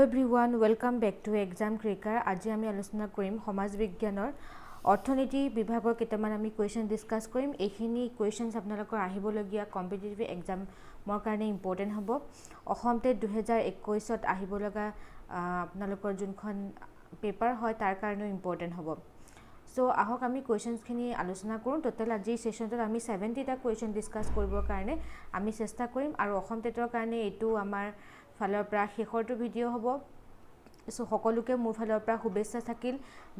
Everyone welcome back to exam cracker আজি আমি আলোচনা কৰিম সমাজ বিজ্ঞানৰ অৰ্থনীতি বিভাগৰ কেইটামান আমি কোৱেশ্চন ডিসকাস কৰিম এইখিনি কোৱেশ্চনছ আপোনালোকৰ আহিবলগীয়া কম্পিটিটিভ এক্সামৰ কাৰণে ইম্পৰ্টেন্ট হ'ব অসমতে 2021 ত আহিব লগা আপোনালোকৰ যোনখন পেপাৰ হয় তাৰ কাৰণে ইম্পৰ্টেন্ট হ'ব সো আহক আমি কোৱেশ্চনছ খিনি আলোচনা কৰোঁ টোটাল আজি সেশনটোত আমি 70 টা কোৱেশ্চন ডিসকাস কৰিবৰ কাৰণে আমি চেষ্টা কৰিম আৰু অসম টেটৰ কাৰণে এটো আমাৰ ফালৰ পৰা শেষৰটো ভিডিও হ'ব সো সকলোকে মোৰ ফালৰ পৰা শুভেচ্ছা থাকিল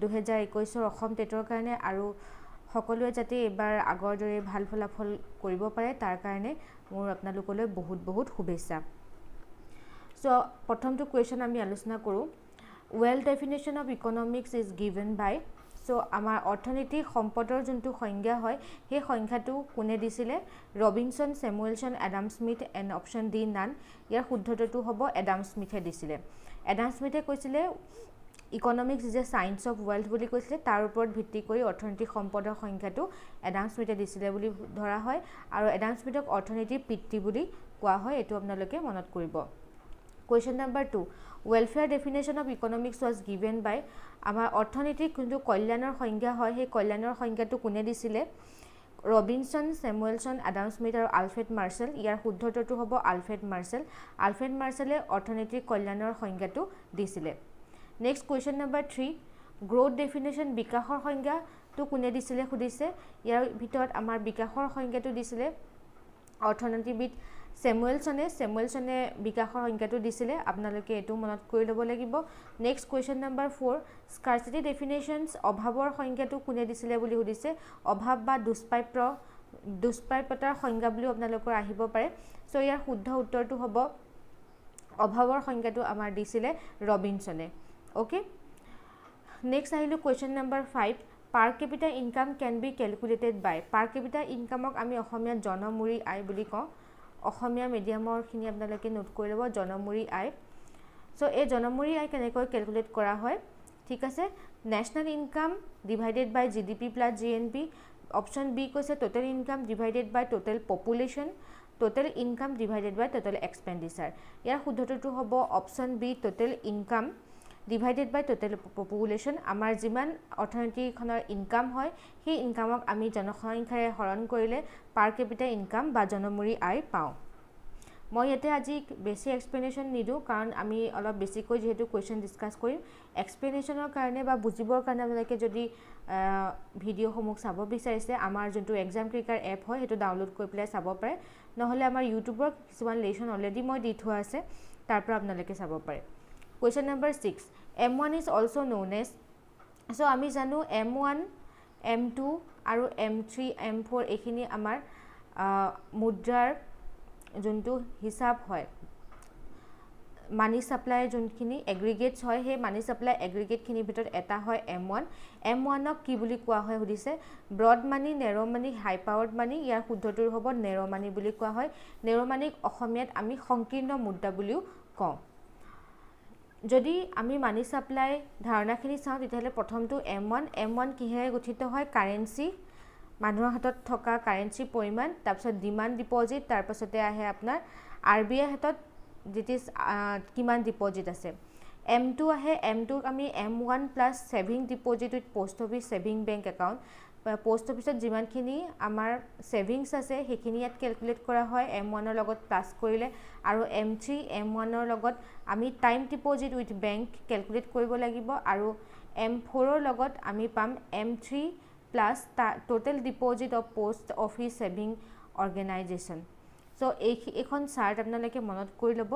2021 ৰ অসম টেটৰ কাৰণে আৰু সকলোৱে যাতে এবাৰ আগৰ দৰে ভাল ফলাফল কৰিব পাৰে তাৰ কাৰণে মোৰ আপোনালোকলৈ বহুত বহুত শুভেচ্ছা সো প্ৰথমটো কোৱেশ্চন আমি আলোচনা কৰোঁ well definition of economics is given by so আমাৰ অৰ্থনৈতিক সম্পদৰ যোনটো সংজ্ঞা হয় সেই সংখ্যাটো কোনে দিছিলে Robinson Samuelson Adam Smith and option D none ইয়াৰ শুদ্ধটো হ'ব এডাম স্মিথে দিছিলে এডাম স্মিথে কৈছিলে economics is a science of wealth বুলি কৈছিলে তাৰ ওপৰত ভিত্তি কৰি অৰ্থনৈতিক সম্পদৰ সংখ্যাটো এডাম স্মিথে দিছিলে বুলি ধৰা হয় আৰু এডাম স্মিথক অৰ্থনৈতিক পিতৃ বুলি কোৱা হয় এটো আপোনালোকে মনত কৰিব Question number 2 welfare definition of economics was given by আমাৰ অৰ্থনৈতিক কিন্তু কল্যাণৰ সংজ্ঞা হয় সেই কল্যাণৰ সংজ্ঞাটো কোনে দিছিলে ৰবিনসন স্যামুৱেলসন এডাম স্মিথ আৰু আলফ্ৰেড মাৰ্শেল ইয়াৰ শুদ্ধটো হ'ব আলফ্ৰেড মাৰ্শেলে অৰ্থনৈতিক কল্যাণৰ সংজ্ঞাটো দিছিলে next question number 3 growth definition বিকাশৰ সংজ্ঞাটো কোনে দিছিলে খুদিছে ইয়াৰ ভিতৰত আমাৰ বিকাশৰ সংজ্ঞাটো দিছিলে অৰ্থনীতিবিদ স্যামুৱেলসনে বিকাশৰ সংজ্ঞাটো দিছিলে আপোনালোকে এটো মনত কৰি ল'ব লাগিব নেক্সট কোৱেশ্চন নম্বৰ 4 স্কাৰ্চিটি ডেফিনেশ্যনছ অভাৱৰ সংজ্ঞাটো কোনে দিছিলে বুলি সুধিছে অভাৱ বা দুষ্প্ৰাপ্যতাৰ সংজ্ঞা বুলি আপোনালোকৰ আহিব পাৰে সো ইয়াৰ শুদ্ধ উত্তৰটো হ'ব অভাৱৰ সংজ্ঞাটো আমাৰ দিছিলে ৰবিনসনে ওকে নেক্সট আহিলো question number 5 per capita income can be calculated by per capita income আমি অসমীয়া জনমুৰি আয় বুলি কওঁ অসমীয়া মিডিয়ামৰ খিনি আপোনালোকে নোট কৰি ল'ব জনমুৰি আয় সো এই জনমুৰি আয় কেনেকৈ ক্যালকুলেট কৰা হয় ঠিক আছে national income divided by GDP plus GNP option B কৈছে total income divided by total population total income divided by total expenditure ইয়াৰ শুদ্ধটো হ'ব option B total income divided by total population আমাৰ যিমান অৰ্থনীতিখনৰ ইনকাম হয় সেই ইনকামক আমি জনসংখ্যাৰে হৰণ কৰিলে পাৰ ক্যাপিটা ইনকাম বা জনমুৰি আয় পাওঁ মই ইয়াতে আজি বেছি এক্সপ্লেনেশ্যন নিদু কাৰণ আমি অলপ বেছিকৈ যেহেতু কোৱেশ্চন ডিসকাস কৰিম এক্সপ্লেনেশ্যনৰ কাৰণে বা বুজিবৰ কাৰণে আপোনালোকে যদি ভিডিও সমূহ চাব বিচাৰিছে আমাৰ যোনটো এক্সাম ক্ৰেকাৰ এপ হয় হেতু ডাউনলোড কৰি পেলাই চাব পাৰে নহলে আমাৰ ইউটিউবৰ কিছুমান লেসন অলৰেডি মই দি থোৱা আছে তাৰ পৰা আপোনালোকে চাব পাৰে Question number 6 M1 is also known as so আমি জানো M1 M2 আৰু M3 M4 এখিনি আমাৰ মুদ্ৰাৰ যোনটো হিসাব হয় মানি সাপ্লাই যোনখিনি এগ্ৰিগেটস হয় হে মানি সাপ্লাই এগ্ৰিগেট খিনি ভিতৰত এটা হয় M1 ক কি বুলি কোৱা হয় সুধিছে ব্ৰড মানি নেৰো মানি হাই পাৱাৰ্ড মানি ইয়াৰ শুদ্ধটো হ'ব নেৰো মানি বুলি কোৱা হয় নেৰো মানিক অসমীয়াত আমি সংকীৰ্ণ মুদ্ৰা বুলিও কওঁ যদি আমি মানি সাপ্লাই ধাৰণাখিনি চাওঁ তেতিয়াহলে প্ৰথমটো M1 কিহেৰে গঠিত হয় কাৰেন্সি মানুহৰ হাতত থকা কাৰেন্সি পৰিমাণ তাৰপিছত ডিমান্ড ডিপোজিট তাৰপিছতে আহে আপোনাৰ আৰবিআই হাতত যেটি কিমান ডিপোজিট আছে M2 আহে M2 আমি M1 plus saving deposit with post office saving bank account post অফিসত যিমানখিনি আমাৰ সেভিংস আছে সেইখিনি ইয়াত ক্যালকুলেট কৰা হয় M1 ৰ লগত প্লাস কৰিলে আৰু M3 M1 ৰ লগত আমি time deposit with bank calculate কৰিব লাগিব আৰু M4 ৰ লগত আমি পাম M3 plus total deposit of post office saving organisation so এইখন চাৰ্ট আপোনালোকে মনত কৰি ল'ব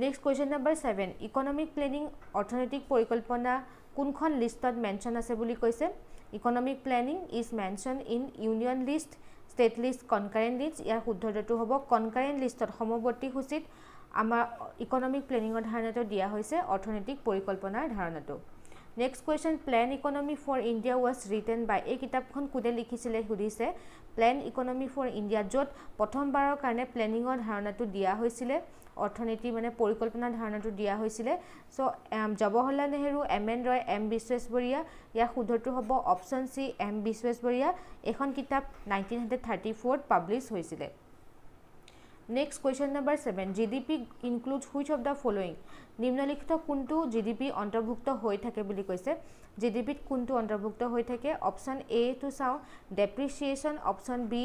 next question number 7 economic planning অৰ্থনৈতিক পৰিকল্পনা কোনখন লিষ্টত মেনশন আছে বুলি কৈছে Economic planning is mentioned in union list, state list, concurrent list. ইয়াৰ শুদ্ধটো হ'ব concurrent listত সমৱৰ্তী সূচীত আমাৰ ইকোনমিক প্লেনিংৰ ধাৰণাটো দিয়া হৈছে অৰ্থনৈতিক পৰিকল্পনাৰ ধাৰণাটো next question plan economy for India was written by এই কিতাপখন কোনে লিখিছিলে সুধিছে প্ল্যান ইকোনমি ফৰ ইণ্ডিয়া য'ত প্ৰথমবাৰৰ কাৰণে প্লেনিংৰ ধাৰণাটো দিয়া হৈছিলে অৰ্থনীতি মানে পৰিকল্পনাৰ ধাৰণাটো দিয়া হৈছিলে সো জৱাহৰলাল নেহৰু এন ৰয় এম বিশ্বেশ্বৰীয়া ইয়াৰ শুদ্ধটো হ'ব অপশন সি এম বিশ্বেশ্বৰীয়া এখন কিতাপ 1934 ত পাবলিশ হৈছিলে next question number 7 GDP includes which of the following নিম্নলিখিত কোনটো GDP অন্তৰ্ভুক্ত হৈ থাকে বুলি কৈছে GDPত কোনটো অন্তৰ্ভুক্ত হৈ থাকে অপশ্যন এ টো চাওঁ depreciation option B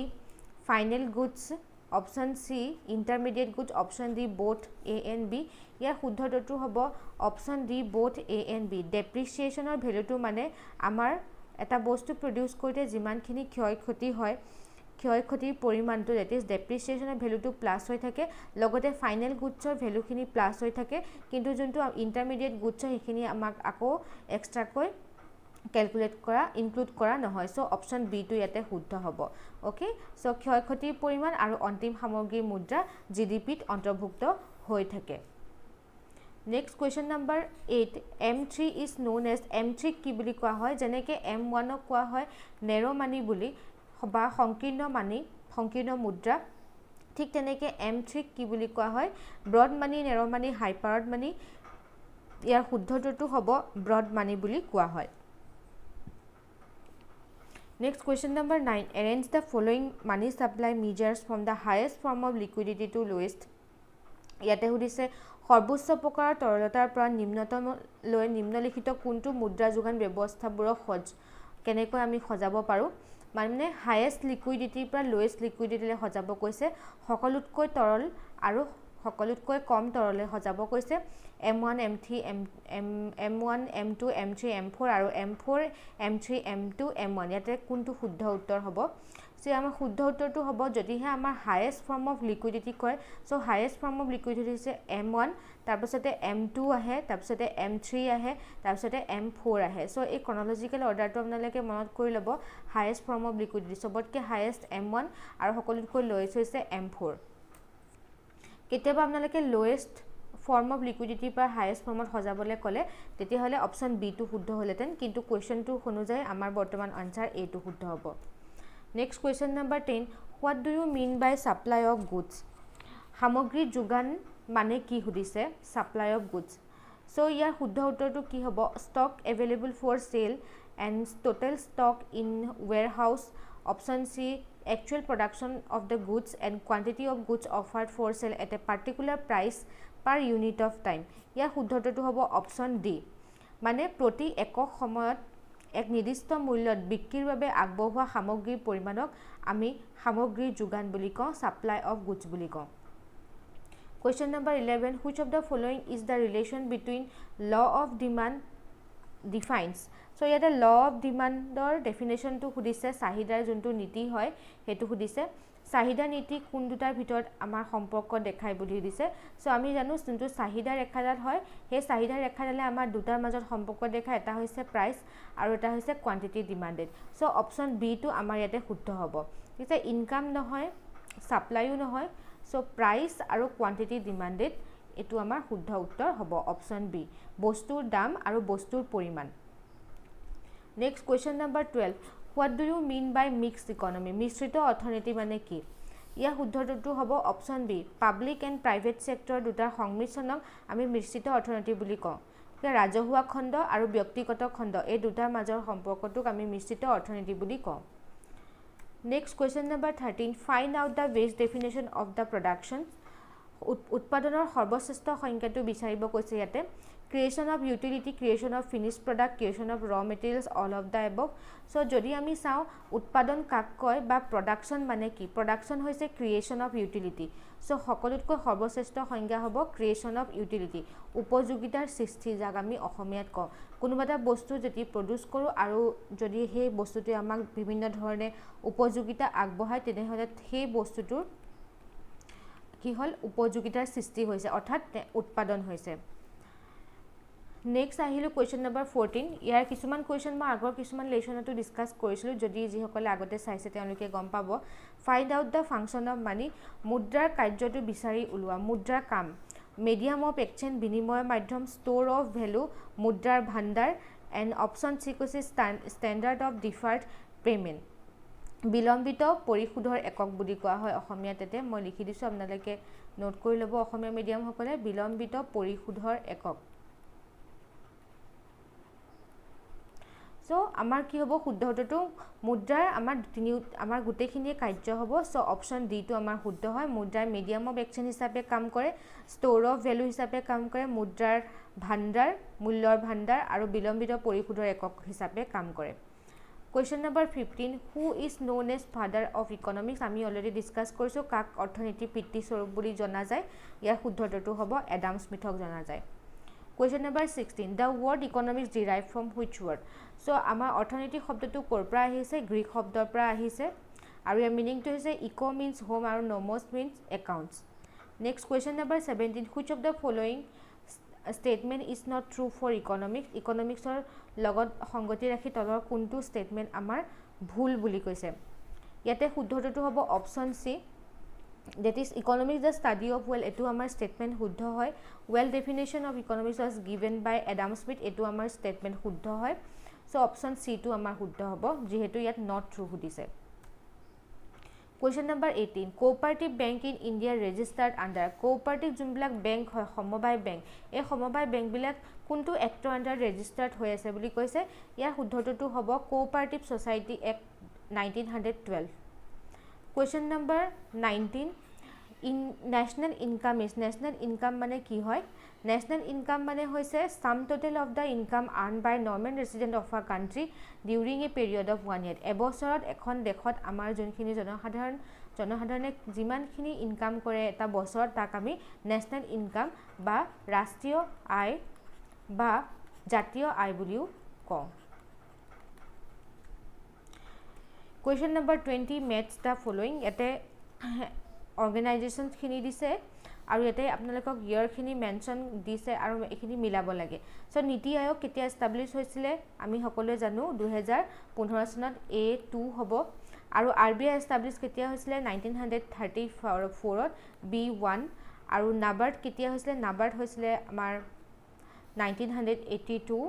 final goods option C intermediate goods option D both A and B ইয়াৰ শুদ্ধটো হ'ব option D both A and B ডেপ্ৰিচিয়েশ্যনৰ ভেলুটো মানে আমাৰ এটা বস্তু প্ৰডিউচ কৰোঁতে যিমানখিনি ক্ষয় ক্ষতি হয় ক্ষয় ক্ষতিৰ পৰিমাণটো দ্যাট ইজ ডেপ্ৰিচিয়েশ্যনৰ ভেলুটো প্লাছ হৈ থাকে লগতে ফাইনেল গুডছৰ ভেলুখিনি প্লাছ হৈ থাকে কিন্তু যোনটো ইণ্টাৰমিডিয়েট গুডছ সেইখিনি আমাক আকৌ এক্সট্ৰাকৈ ক্যালকুলেট কৰা ইনক্লুড কৰা নহয় সো অপশ্যন বি টো ইয়াতে শুদ্ধ হ'ব ওকে সো ক্ষয় ক্ষতিৰ পৰিমাণ আৰু অন্তিম সামগ্ৰীৰ মুদ্ৰা জিডিপিত অন্তৰ্ভুক্ত হৈ থাকে next question number 8 M3 is known as M3 কি বুলি কোৱা হয় যেনেকৈ M1 ক কোৱা হয় নেৰো মানি বুলি বা সংকীৰ্ণ মুদ্ৰা ঠিক তেনেকৈ M3 কি বুলি কোৱা হয় ব্ৰড মানি নেৰো মানি হাইপাৰড মানি ইয়াৰ শুদ্ধটো হ'ব ব্ৰড মানি বুলি কোৱা হয় Next question number 9 arrange the following money supply measures from the highest form of liquidity to lowest ইয়াতে সুধিছে সৰ্বোচ্চ প্ৰকাৰৰ তৰলতাৰ পৰা নিম্নতম লৈ নিম্নলিখিত কোনটো মুদ্ৰা যোগান ব্যৱস্থাবোৰক কেনেকৈ আমি সজাব পাৰো মানে হাইয়েষ্ট লিকুইডিটিৰ পৰা লোৱেষ্ট লিকুইডিটিলৈ সজাব কৈছে সকলোতকৈ তৰল আৰু সকলোতকৈ কম তৰলে সজাব কৈছে M1 M3 M1 M2 M3 M4 আৰু M4 M3 M2 M1 ইয়াতে কোনটো শুদ্ধ উত্তৰ হ'ব সো আমাৰ শুদ্ধ উত্তৰটো হ'ব যদিহে আমাৰ হাইয়েষ্ট ফৰ্ম অফ লিকুইডিটি কয় so highest form of liquidity হৈছে M1 তাৰপিছতে M2 আহে তাৰপিছতে M3 আহে তাৰপিছতে M4 আহে সো এই ক্ৰনলজিক্যাল অৰ্ডাৰটো আপোনালোকে মনত কৰি ল'ব হাইয়েষ্ট ফৰ্ম অফ লিকুইডিটি সবতকৈ হাইয়েষ্ট M1 আৰু সকলোতকৈ লোৱেষ্ট হৈছে M4 কেতিয়াবা আপোনালোকে লোৱেষ্ট ফৰ্ম অফ লিকুইডিটিৰ পৰা হাইয়েষ্ট ফৰ্মত সজাবলৈ ক'লে তেতিয়াহ'লে অপশ্যন বি টো শুদ্ধ হ'লেতেন কিন্তু কুৱেশ্যনটো অনুযায়ী আমাৰ বৰ্তমান আনসাৰ এ টো শুদ্ধ হ'ব next question number 10 what do you mean by supply of goods সামগ্ৰী যোগান মানে কি সুধিছে সাপ্লাই অফ গুডছ সো ইয়াৰ শুদ্ধ উত্তৰটো কি হ'ব stock available for sale and total stock in warehouse option C actual production of the goods and quantity of goods offered for sale at a particular price per unit of time ইয়াৰ শুদ্ধটো হ'ব option D মানে প্ৰতি একক সময়ত এক নিৰ্দিষ্ট মূল্যত বিক্ৰীৰ বাবে আগবঢ়োৱা সামগ্ৰীৰ পৰিমাণক আমি সামগ্ৰীৰ যোগান বুলি কওঁ সাপ্লাই অফ গুডছ বুলি কওঁ Question number 11 which of the following is the relation between law of demand defines so ইয়াতে law of demandৰ definitionটো সুধিছে চাহিদাৰ যোনটো নীতি হয় হেতু সুধিছে চাহিদা নীতি কোন দুটাৰ ভিতৰত আমাৰ সম্পৰ্ক দেখাই বুলি দিছে সো আমি জানো যোনটো চাহিদা ৰেখাডাল হয় সেই চাহিদা ৰেখাডালে আমাৰ দুটাৰ মাজত সম্পৰ্ক দেখায় এটা হৈছে প্ৰাইস আৰু এটা হৈছে quantity demanded so option B টো আমাৰ ইয়াতে শুদ্ধ হ'ব এটা ইনকাম নহয় সাপ্লাইও নহয় সো প্ৰাইস আৰু কোৱান্টিটি ডিমান্ডেড এটো আমাৰ শুদ্ধ উত্তৰ হ'ব অপশ্যন বি বস্তুৰ দাম আৰু বস্তুৰ পৰিমাণ next question number 12 what do you mean by mixed economy মিশ্ৰিত অৰ্থনীতি মানে কি ইয়াৰ শুদ্ধটো হ'ব option B public and private sector দুটাৰ সংমিশ্ৰণক আমি মিশ্ৰিত অৰ্থনীতি বুলি কওঁ ৰাজহুৱা খণ্ড আৰু ব্যক্তিগত খণ্ড এই দুটাৰ মাজৰ সম্পৰ্কটোক আমি মিশ্ৰিত অৰ্থনীতি বুলি কওঁ next question number 13 find out the best definition of the production উৎপাদনৰ সৰ্বশ্ৰেষ্ঠ সংজ্ঞাটো বিচাৰিব কৈছে ইয়াতে creation of utility creation of finished product creation of raw materials all of the above so যদি আমি চাও উৎপাদন কাক কয় বা প্ৰডাকশন মানে কি প্ৰডাকশন হৈছে creation of utility so সকলোতকৈ সৰ্বশ্ৰেষ্ঠ সংজ্ঞা হ'ব creation of utility উপযোগিতাৰ সৃষ্টি যাক আমি অসমীয়াত কওঁ কোনোবা এটা বস্তু যদি প্ৰডিউস কৰো আৰু যদি সেই বস্তুটো আমাক বিভিন্ন ধৰণে উপযোগিতা আগবঢ়ায় তেনেহলে সেই বস্তুটোৰ কি হল উপযোগিতাৰ সৃষ্টি হৈছে অৰ্থাৎ উৎপাদন হৈছে Next আহিলো question number 14 ইয়াৰ কিছুমান question মই আগৰ কিছুমান লেসনটো ডিসকাস কৰিছিলো যদি যি সকলে আগতে চাইছে তেওঁলোকে গম পাব find out the function of money মুদ্ৰাৰ কাৰ্যটো বিচাৰি উলোৱা মুদ্ৰাৰ কাম medium of exchange বিনিময় মাধ্যম store of value মুদ্ৰাৰ ভাণ্ডাৰ and option C কৈছে standard of deferred payment বিলম্বিত পৰিশোধৰ একক বুলি কোৱা হয় অসমীয়াতে মই লিখি দিছো আপোনালোকে নোট কৰি ল'ব অসমীয়া মিডিয়াম সকলে বিলম্বিত পৰিশোধৰ একক সো আমাৰ কি হ'ব শুদ্ধ উত্তৰটো মুদ্ৰাৰ আমাৰ গোটেইখিনিয়ে কাৰ্য হ'ব সো অপশ্যন ডি টো আমাৰ শুদ্ধ হয় মুদ্ৰাৰ মিডিয়াম অফ এক্সচেঞ্জ হিচাপে কাম কৰে ষ্ট'ৰ অফ ভেলু হিচাপে কাম কৰে মুদ্ৰাৰ ভাণ্ডাৰ মূল্যৰ ভাণ্ডাৰ আৰু বিলম্বিত পৰিশোধৰ একক হিচাপে কাম কৰে Question number 15 Who is known as father of economics আমি অলৰেডি ডিসকাস কৰিছো কাক অৰ্থনীতি পিতৃ স্বৰূপ বুলি জনা যায় ইয়াৰ শুদ্ধ উত্তৰটো হ'ব এডাম স্মিথক জনা যায় Question number 16 The word economics derived from which word So আমাৰ অৰ্থনীতি শব্দটো ক'ৰ পৰা আহিছে গ্ৰীক শব্দৰ পৰা আহিছে আৰু ইয়াৰ মিনিংটো হৈছে ইকো means home আৰু nomos means accounts Next question number 17 Which of the following statement is not true for economics economicsৰ লগত সংগতি ৰাখি তলৰ কোনটো statement আমাৰ ভুল বুলি কৈছে ইয়াতে শুদ্ধ উত্তৰটো হ'ব option C that is economics the study of well এটো আমাৰ statement শুদ্ধ হয় well definition of economics was given by Adam Smith এটো আমাৰ statement শুদ্ধ হয় so option C টো আমাৰ শুদ্ধ হ'ব যেহেতু ইয়াত not true সুধিছে Question number 18 Cooperative Bank in India registered under Cooperative যোনবিলাক বেংক হয় সমবায় বেংক এই সমবায় বেংকবিলাক কোনটো এক্টৰ আন্ডাৰ ৰেজিষ্টাৰ্ড হৈ আছে বুলি কৈছে ইয়াৰ শুদ্ধ উত্তৰটো হ'ব Cooperative Society Act 1912 Question number 19 in national income মানে কি হয় national income মানে হৈছে sum total of the income earned by normal resident of a country during a period of 1 year এবছৰত এখন দেশত আমাৰ যোনখিনি জনসাধাৰণে যিমানখিনি ইনকাম কৰে এটা বছৰত তাক আমি নেশনাল ইনকাম বা ৰাষ্ট্ৰীয় আয় বা জাতীয় আয় বুলিও কওঁ Question number 20 match the following ইয়াতে organizations খিনি দিছে আৰু ইয়াতে আপোনালোকক ইয়াৰ খিনি মেনশন দিছে আৰু এখিনি মিলাব লাগে সো নীতি আয়োগ কেতিয়া এস্টাবলিশ হৈছিল আমি সকলোৱে জানো 2015 চনত A2 হ'ব আৰু RBI এস্টাবলিশ কেতিয়া হৈছিল 1934 ত B1 আৰু নাবাৰ্ড কেতিয়া হৈছিল নাবাৰ্ড হৈছিল আমাৰ 1982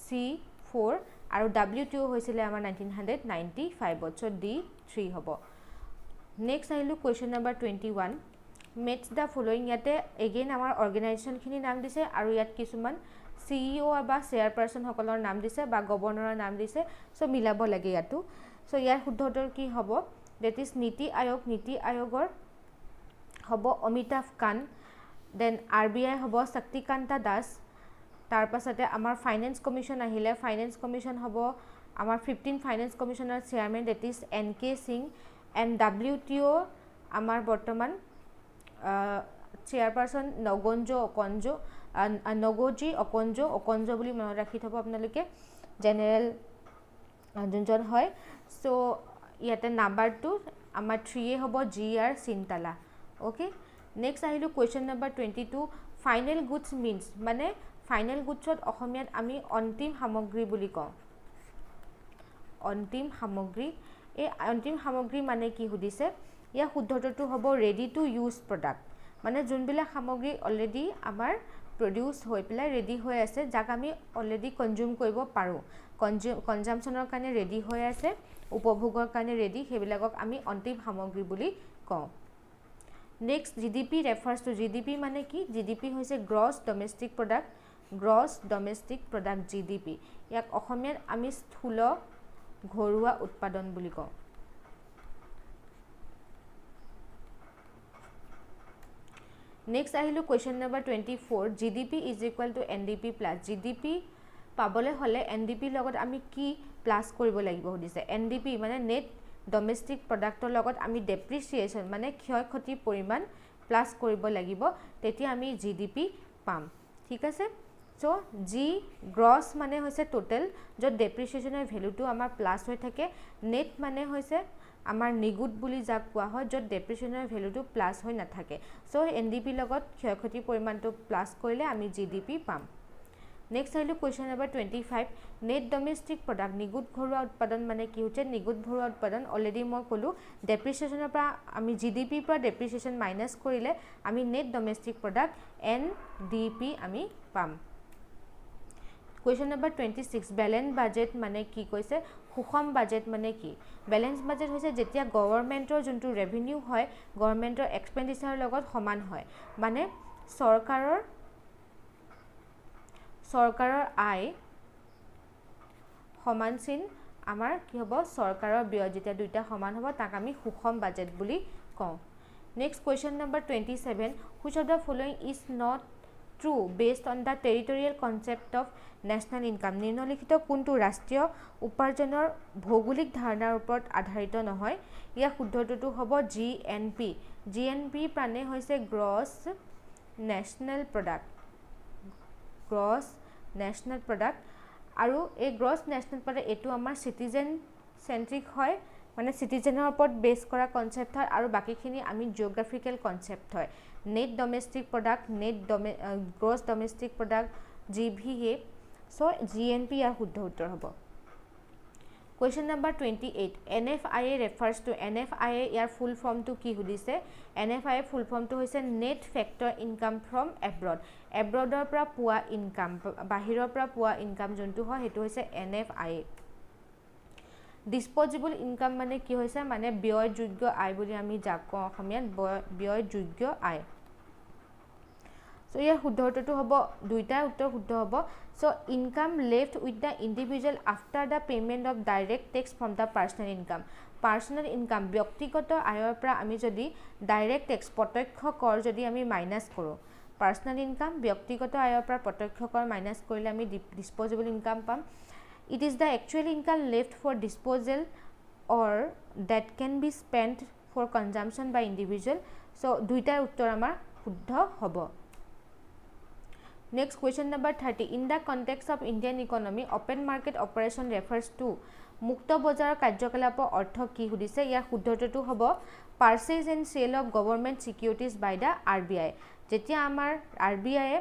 C4 আৰু WTO হৈছিল আমাৰ 1995 ত D3 হ'ব নেক্সট আহিলো question number 21 match the following ইয়াতে again আমাৰ অৰ্গেনাইজেচন খিনি নাম দিছে আৰু ইয়াত কিছুমান CEO বা চেয়াৰপাৰসন সকলৰ নাম দিছে বা গভৰ্ণৰৰ নাম দিছে সো মিলাব লাগে ইয়াতো সো ইয়াৰ শুদ্ধ উত্তৰ কি হ'ব that is নীতি আয়োগৰ হ'ব অমিতাভ কান্ত দেন RBI হ'ব শক্তিকান্তা দাস তাৰ পাছতে আমাৰ ফাইনান্স কমিশন আহিলে ফাইনান্স কমিশন হ'ব আমাৰ 15 ফাইনান্স কমিশনৰ chairman that is NK Singh and WTO আমাৰ বৰ্তমান চেয়াৰপাৰসন নগোজি অকঞ্জো বুলি মনত ৰাখি থব আপোনালোকে জেনেৰেল যোনজন হয় সো ইয়াতে নাম্বাৰটো আমাৰ 3 হ'ব GR চিন্তালা ওকে নেক্সট আহিলো question number 22 final goods means মানে ফাইনেল গুডছত অসমীয়াত আমি অন্তিম সামগ্ৰী বুলি কওঁ অন্তিম সামগ্ৰী এই অন্তিম সামগ্ৰী মানে কি সুধিছে ইয়া শুদ্ধটো হ'ব ৰেডি টু ইউজ প্ৰডাক্ট মানে যোনবিলাক সামগ্ৰী অলৰেডি আমাৰ প্ৰডিউস হৈ পেলাই ৰেডি হৈ আছে যাক আমি অলৰেডি কনজিউম কৰিব পাৰো কনজাম্পচনৰ কাৰণে ৰেডি হৈ আছে উপভোগৰ কাৰণে ৰেডি হেবিলাকক আমি অন্তিম সামগ্ৰী বুলি কওঁ next GDP refers to GDP মানে কি GDP হৈছে গ্ৰছ ডমেষ্টিক প্ৰডাক্ট GDP ইয়াক অসমীয়াত আমি স্থূল ঘৰুৱা উৎপাদন বুলি কওঁ Next আহিলো question number 24 GDP is equal to NDP plus GDP পাবলে হলে NDP লগত আমি কি প্লাস কৰিব লাগিব হদিছে NDP মানে নেট ডমেষ্টিক প্ৰডাক্টৰ লগত আমি ডেপ্ৰিচিয়েচন মানে ক্ষয় ক্ষতি পৰিমাণ প্লাস কৰিব লাগিব তেতিয়া আমি GDP পাম ঠিক আছে সো G গ্ৰছ মানে হৈছে টোটাল যত ডেপ্ৰিচিয়েচনৰ ভ্যালুটো আমাৰ প্লাস হৈ থাকে নেট মানে হৈছে আমাৰ নিগুড বুলি যাক কোৱা হয় যত ডেপ্ৰিচিয়েচনৰ ভ্যালুটো প্লাস হৈ না থাকে সো NDP লগত ক্ষয়ক্ষতি পৰিমাণটো প্লাস কৰিলে আমি GDP পাম নেক্সট আহিলো question number 25 net domestic product নিগুড ঘৰুৱা উৎপাদন মানে কি হৈছে নিগুড ঘৰুৱা উৎপাদন অলৰেডি মই কলো ডেপ্ৰিচিয়েচনৰ পৰা আমি GDP পৰা ডেপ্ৰিচিয়েচন মাইনাস কৰিলে আমি নেট ডমেষ্টিক প্ৰডাক্ট NDP আমি পাম Question number 26 balance budget মানে কি কৈছে সুষম বাজেট মানে কি ব্যালেন্স বাজেট হৈছে যেতিয়া গভৰ্ণমেন্টৰ যোনটো ৰেভিনিউ হয় গভৰ্ণমেন্টৰ এক্সপেন্ডিচাৰৰ লগত সমান হয় মানে চৰকাৰৰ আয় সমান চিন আমাৰ কি হ'ব চৰকাৰৰ ব্যয় যেতিয়া দুইটা সমান হ'ব তাক আমি সুষম বাজেট বুলি কওঁ next question number 27 which of the following is not true based on the territorial concept of national income নিম্নলিখিত কোনটো ৰাষ্ট্ৰীয় উপাৰ্জনৰ ভৌগোলিক ধাৰণাৰ ওপৰত আধাৰিত নহয় ইয়াৰ শুদ্ধটো হ'ব GNP প্ৰাণে হৈছে গ্ৰছ নেশ্যনেল প্ৰডাক্ট আৰু এই গ্ৰছ নেশ্যনেল প্ৰডাক্ট এইটো আমাৰ সিটিজেন সেন্ট্ৰিক হয় মানে সিটিজেনৰ ওপৰত বেস কৰা কনসেপ্ট হয় আৰু বাকিখিনি আমি জিওগ্ৰাফিক্যাল কনসেপ্ট হয় net domestic product gross domestic product GVA so GNP ইয়াৰ শুদ্ধ উত্তৰ হ'ব Question number 28 NFIA refers to NFIA year full form to কি সুধিছে NFIA full form to হৈছে net factor income from abroad abroadৰ পৰা পোৱা income বাহিৰৰ পৰা পোৱা income যোনটো হয় হেতু হৈছে NFIA disposable income মানে কি হৈছে মানে ব্যয়যোগ্য আয় বুলি আমি যাক কওঁ অসমীয়াত ব্যয়যোগ্য আয় So ইয়াৰ শুদ্ধ উত্তৰটো হ'ব দুইটা উত্তৰ শুদ্ধ হ'ব So income left with the individual after the payment of direct tax from the personal income ব্যক্তিগত আয়ৰ পৰা আমি যদি ডাইৰেক্ট টেক্স প্ৰত্যক্ষ কৰ যদি আমি মাইনাস কৰো পাৰ্সোনাল ইনকাম ব্যক্তিগত আয়ৰ পৰা প্ৰত্যক্ষ কৰ মাইনাস কৰিলে আমি ডিসপোজেবল ইনকাম পাম It is the actual income left for disposal or that can be spent for consumption by individual so দুইটা উত্তৰ আমাৰ শুদ্ধ হ'ব Next question number 30 In the context of Indian economy open market operation refers to মুক্ত বজাৰ কাৰ্যকলাপৰ অৰ্থ কি সুধিছে ইয়াৰ শুদ্ধটো হ'ব purchase and sale of government securities by the RBI যেতিয়া আমাৰ RBI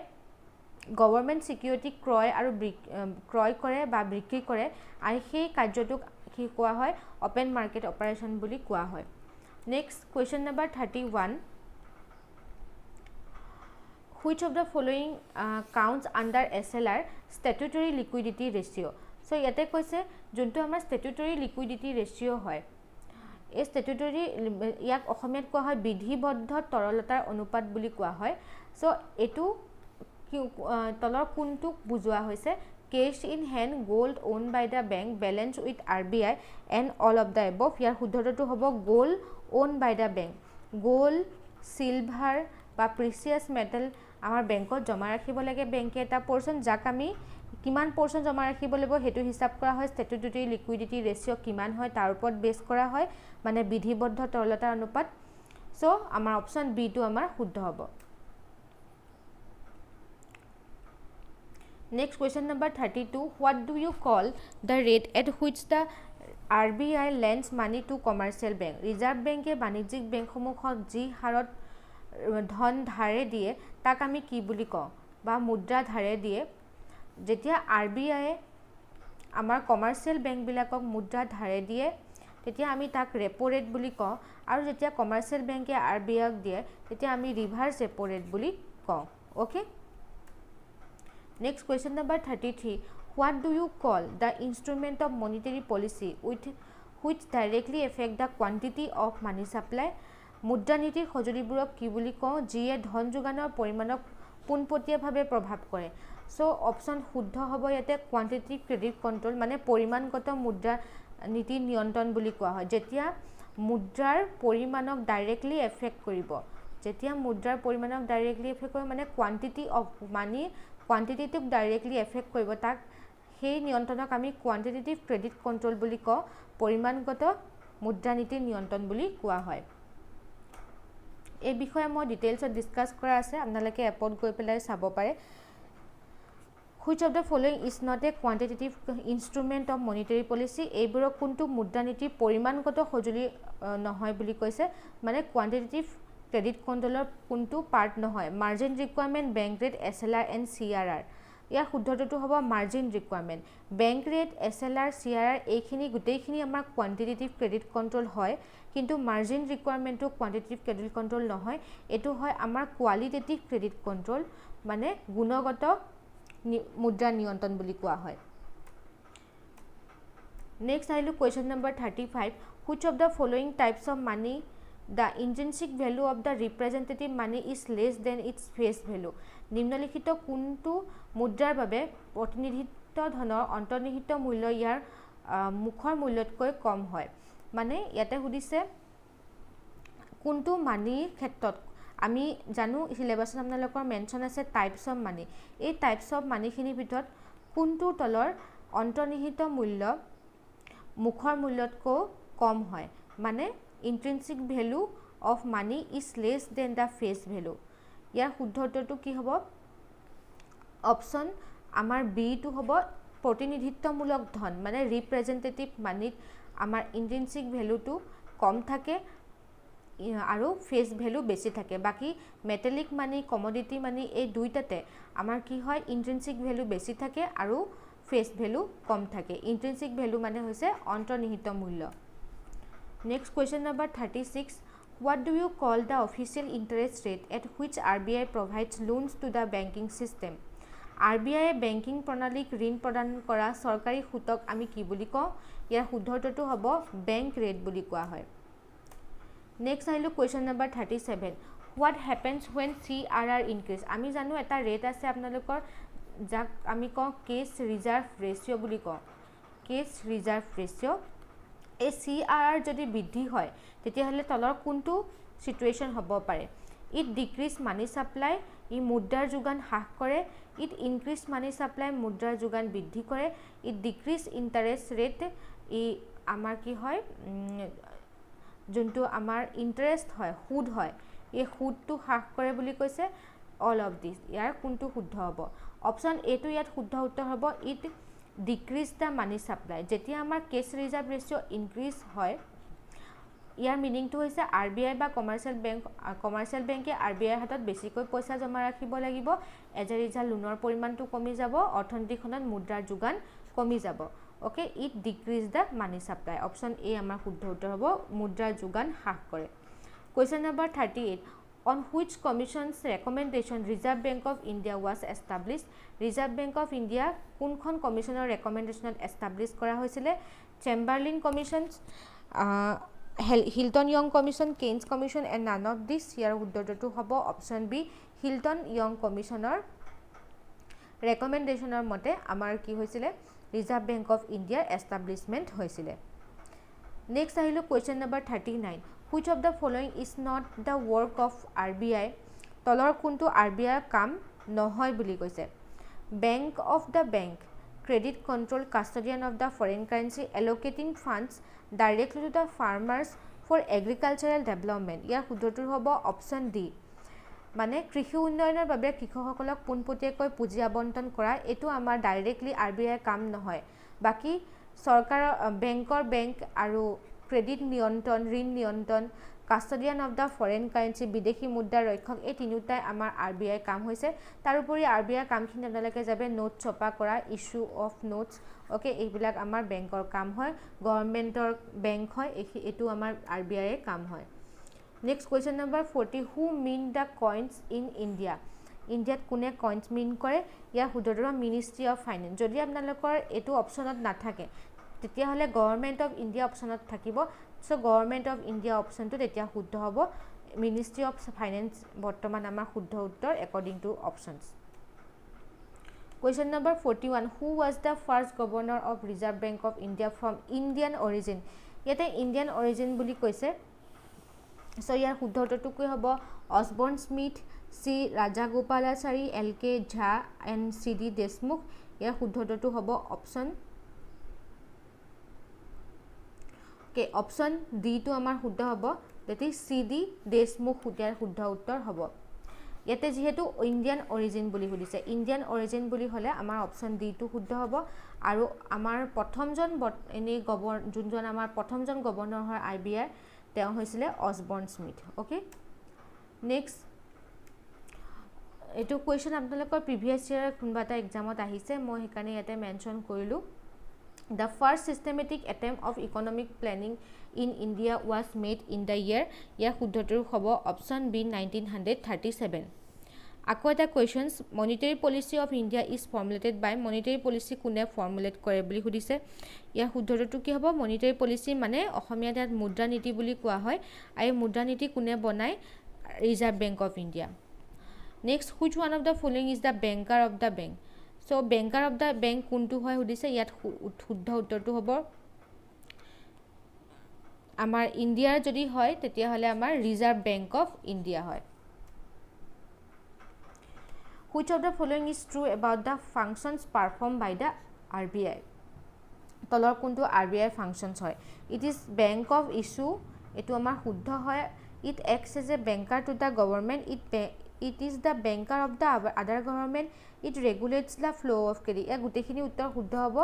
গভৰ্ণমেণ্ট সিকিউৰিটি ক্ৰয় আৰু ক্ৰয় কৰে বা বিক্ৰী কৰে আৰু সেই কাৰ্যটোক কি কোৱা হয় ওপেন মাৰ্কেট অপাৰেচন বুলি কোৱা হয় next question number 31 Which of the following counts under SLR statutory liquidity ratio so ইয়াতে কৈছে যোনটো আমাৰ statutory liquidity ratio হয় এই statutory ইয়াক অসমীয়াত কোৱা হয় বিধিবদ্ধ তৰলতাৰ অনুপাত বুলি কোৱা হয় so এটো তলৰ কোনটো বুজোৱা হৈছে cash in hand gold owned by the bank balance with RBI and all of the above ইয়াৰ শুদ্ধটো হ'ব gold owned by the bank gold silver বা precious metal আমাৰ বেংকত জমা ৰাখিব লাগে বেংকে এটা পৰচন যাক আমি কিমান পৰচন জমা ৰাখিব লাগিব হেতু হিসাব কৰা হয় statutory liquidity ratio কিমান হয় তাৰ ওপৰত বেস কৰা হয় মানে বিধিবদ্ধ তৰলতাৰ অনুপাত সো আমাৰ অপচন বি টো আমাৰ শুদ্ধ হ'ব Next question number 32 What do you call the rate at which the RBI lends money to commercial bank Reserve Bank এ বাণিজ্যিক বেংকসমূহক যি হাৰত ধন ধাৰে দিয়ে তাক আমি কি বুলি কওঁ বা মুদ্ৰা ধাৰে দিয়ে যেতিয়া RBI আমাৰ কমাৰ্শিয়াল বেংক বিলাকক মুদ্ৰা ধাৰে দিয়ে তেতিয়া আমি তাক ৰেপো ৰেট বুলি কওঁ আৰু যেতিয়া কমাৰ্শিয়াল বেংকে RBI ক দিয়ে তেতিয়া আমি ৰিভাৰ্স ৰেপো ৰেট বুলি কওঁ okay Next question number 33 What do you call the instrument of monetary policy which directly affect the quantity of money supply মুদ্ৰানীতিৰ সজুলিবোৰক কি বুলি কওঁ যিয়ে ধন যোগানৰ পৰিমাণক পোনপটীয়াভাৱে প্ৰভাৱ কৰে সো অপচন শুদ্ধ হ'ব ইয়াতে কোৱান্টিটেটিভ ক্ৰেডিট কন্ট্ৰোল মানে পৰিমাণগত মুদ্ৰা নীতি নিয়ন্ত্ৰণ বুলি কোৱা হয় যেতিয়া মুদ্ৰাৰ পৰিমাণক ডাইৰেক্টলি এফেক্ট কৰিব যেতিয়া মুদ্ৰাৰ পৰিমাণক ডাইৰেক্টলি এফেক্ট কৰে মানে কোৱান্টিটি অফ মানি কোৱান্টিটিটোক ডাইৰেক্টলি এফেক্ট কৰিব তাক সেই নিয়ন্ত্ৰণক আমি কোৱান্টিটেটিভ ক্ৰেডিট কন্ট্ৰোল বুলি কওঁ পৰিমাণগত মুদ্ৰানীতি নিয়ন্ত্ৰণ বুলি কোৱা হয় এই বিষয়ে মই ডিটেইলছত ডিসকাস কৰা আছে আপোনালোকে এপত গৈ পেলাই চাব পাৰে Which of the following is not a quantitative instrument of monetary policy এইবোৰক কোনটো মুদ্ৰানীতিৰ পৰিমাণগত সজুলি নহয় বুলি কৈছে মানে quantitative credit control কোনটো পাৰ্ট নহয় margin requirement bank rate SLR and CRR ইয়াৰ শুদ্ধটো হ'ব margin requirement bank rate SLR CRR এইখিনি গুটেইখিনি আমাৰ quantitative credit control হয় কিন্তু margin requirement to quantitative credit control নহয় এটো হয় আমাৰ qualitative credit control মানে গুণগত মুদ্ৰা নিয়ন্ত্ৰণ বুলি কোৱা হয় Next আহিলো question number 35 Which of the following types of money the intrinsic value of the representative money is less than its face value নিম্নলিখিত কোনটো মুদ্ৰাৰ বাবে প্ৰতিনিধিত্ব ধনৰ অন্তৰ্নিহিত মূল্য ইয়াৰ মুখৰ মূল্যতকৈ কম হয় মানে ইয়াতে সুধিছে কোনটো মানিৰ ক্ষেত্ৰত আমি জানো সিলেবাছত আপোনালোকৰ মেনশ্যন আছে টাইপছ অফ মানি এই টাইপছ অফ মানিখিনিৰ ভিতৰত কোনটোৰ তলৰ অন্তৰ্নিহিত মূল্য মুখৰ মূল্যতকৈ কম হয় মানে intrinsic value of money is less than the face value ইয়াৰ শুদ্ধ উত্তৰটো কি হ'ব অপশ্যন আমাৰ বিটো হ'ব প্ৰতিনিধিত্বমূলক ধন মানে ৰিপ্ৰেজেন্টেটিভ মানিত আমাৰ ইন্ট্ৰিনসিক ভ্যালুটো কম থাকে আৰু ফেচ ভ্যালু বেছি থাকে বাকি মেটালিক মানি কমোডিটি মানি এই দুইটাতে আমাৰ কি হয় ইন্ট্ৰিনসিক ভ্যালু বেছি থাকে আৰু ফেচ ভ্যালু কম থাকে ইন্ট্ৰিনসিক ভ্যালু মানে হৈছে অন্তৰ্নিহিত মূল্য next question number 36 what do you call the official interest rate at which RBI provides loans to the banking system RBI banking প্ৰণালীক ঋণ প্ৰদান কৰা চৰকাৰী সূতক আমি কি বুলি কওঁ ইয়াৰ শুদ্ধ উত্তৰটো হ'ব বেংক ৰেট বুলি কোৱা হয় নেক্সট আহিলো question number 37 what happens when CRR increase আমি জানো এটা ৰেট আছে আপোনালোকৰ যাক আমি কওঁ কেছ ৰিজাৰ্ভ ৰেচিও বুলি কওঁ কেছ ৰিজাৰ্ভ ৰেচিও এই CRR যদি বৃদ্ধি হয় তেতিয়াহলে তলৰ কোনটো সিচুৱেশন হ'ব পাৰে ইট ডিক্ৰিজ মানি সাপ্লাই ই মুদ্ৰাৰ যোগান হ্ৰাস কৰে ইট ইনক্ৰিজ মানি সাপ্লাই মুদ্ৰাৰ যোগান বৃদ্ধি কৰে ইট ডিক্ৰিজ ইন্টাৰেষ্ট ৰেট ই আমাৰ কি হয় যোনটো আমাৰ ইন্টাৰেষ্ট হয় সুদ হয় এই সুদটো হ্ৰাস কৰে বুলি কৈছে অল অফ দিস ইয়াৰ কোনটো শুদ্ধ হ'ব অপশ্যন এ টো ইয়াত শুদ্ধ উত্তৰ হ'ব it decrease the money supply যেতিয়া আমাৰ কেছ ৰিজাৰ্ভ ৰেচিও ইনক্ৰিজ হয় ইয়াৰ মিনিংটো হৈছে RBI বা কমাৰ্চিয়েল বেংকে RBI হাতত বেছিকৈ পইচা জমা ৰাখিব লাগিব এজ এ ৰিজাল্ট লোনৰ পৰিমাণটো কমি যাব অৰ্থনীতিখনত মুদ্ৰাৰ যোগান কমি যাব okay it decrease the money supply option A আমাৰ শুদ্ধ উত্তৰ হ'ব মুদ্ৰাৰ যোগান হ্ৰাস কৰে question number 38 on which commission's recommendation Reserve Bank of India was established Reserve Bank of India কোনখন কমিশনৰ ৰেকমেন্ডেশনত এস্টাবলিশ কৰা হৈছিলে Chamberlain commission Hilton Young commission Keynes commission and none of this ইয়াৰ উত্তৰটো হ'ব অপশ্যন বি হিলটন ইয়ং কমিশনৰ ৰেকমেন্ডেশনৰ মতে আমাৰ কি হৈছিলে ৰিজাৰ্ভ বেংক অফ ইণ্ডিয়াৰ এস্টাবলিশমেন্ট হৈছিলে নেক্সট আহিলো question number 39 which of the following is not the work of RBI তলৰ কোনটো RBI কাম নহয় বুলি কৈছে bank of the bank credit control custodian of the foreign currency allocating funds directly to the farmers for agricultural development ইয়াৰ শুদ্ধটো হ'ব option D মানে কৃষি উন্নয়নৰ বাবে কৃষকসকলক পোনপটীয়াকৈ পুঁজি আবণ্টন কৰা এটো আমাৰ ডাইৰেক্টলি RBI কাম নহয় বাকি চৰকাৰৰ বেংকৰ বেংক আৰু ক্ৰেডিট নিয়ন্ত্ৰণ ঋণ নিয়ন্ত্ৰণ custodian of the foreign currency বিদেশী মুদ্ৰাৰ ৰক্ষক এই তিনিটাই আমাৰ RBI কাম হৈছে তাৰোপৰি RBI কামখিনি আপোনালোকে যাবে নোট ছপা কৰা ইস্যু অফ নোটছ ওকে এইবিলাক আমাৰ বেংকৰ কাম হয় গভৰ্ণমেণ্টৰ বেংক হয় এটো আমাৰ RBI কাম হয় next question number 40 who mean the coins in India ইণ্ডিয়াত কোনে কইনছ মিন কৰে ইয়াৰ শুদ্ধটো মিনিষ্ট্ৰি অফ ফাইনেন্স যদি আপোনালোকৰ এটো অপশ্যনত নাথাকে তেতিয়াহলে গভৰ্ণমেণ্ট অফ ইণ্ডিয়া অপশ্যনত থাকিব সো গভৰ্ণমেণ্ট অফ ইণ্ডিয়া অপশ্যনটো তেতিয়া শুদ্ধ হ'ব মিনিষ্ট্ৰি অফ ফাইনেন্স বৰ্তমান আমাৰ শুদ্ধ উত্তৰ according to options question number 41 who was the first governor of Reserve Bank of India from Indian origin ইয়াতে ইণ্ডিয়ান অৰিজিন বুলি কৈছে সো ইয়াৰ শুদ্ধ উত্তৰটো কি হ'ব Osborne Smith C Rajagopalachari LK Jha এণ্ড CD দেশমুখ ইয়াৰ শুদ্ধ উত্তৰটো হ'ব অপশ্যন অপশ্যন ডি টো আমাৰ শুদ্ধ হ'ব যেতি CD দেশমুখ ইয়াৰ শুদ্ধ উত্তৰ হ'ব ইয়াতে যেহেতু ইণ্ডিয়ান অৰিজিন বুলি সুধিছে ইণ্ডিয়ান অৰিজিন বুলি হলে আমাৰ অপশ্যন ডি টো শুদ্ধ হ'ব আৰু আমাৰ প্ৰথমজন এনে যোনজন আমাৰ প্ৰথমজন গভৰ্ণৰ হয় RBI তেওঁ হৈছিলে অসবৰ্ণ স্মিথ ওকে নেক্সট এটো কোৱেশ্চন আপোনালোকৰ প্ৰিভিয়াস ইয়াৰ কোনবাটা এক্সামত আহিছে মই হেকানে ইয়াতে মেনশন কৰিলো The first systematic attempt of economic planning in India was made in the year ইয়াৰ শুদ্ধটো হ'ব অপশ্যন বি 1937 আকৌ এটা questions monetary policy of India is formulated by monetary policy কোনে ফৰ্মুলেট কৰে বুলি সুধিছে ইয়াৰ শুদ্ধটো কি হ'ব মনিটাৰী পলিচি মানে অসমীয়াত ইয়াত মুদ্ৰা নীতি বুলি কোৱা হয় আৰু মুদ্ৰা নীতি কোনে বনায় reserve bank of India next which one of the following is the banker of the bank so banker of the bank কোনটো হয় সুধিছে ইয়াত শুদ্ধ উত্তৰটো হ'ব আমাৰ ইণ্ডিয়াৰ যদি হয় তেতিয়াহ'লে আমাৰ ৰিজাৰ্ভ বেংক অফ ইণ্ডিয়া হয় Which of the following is true about the functions performed by the RBI? তলৰ কোনটো RBI functions হয় It is bank of issue এটো আমাৰ শুদ্ধ হয় It acts as a banker to the government It is the banker of the other government It regulates the flow of credit এ গুটেখিনি উত্তৰ শুদ্ধ হ'ব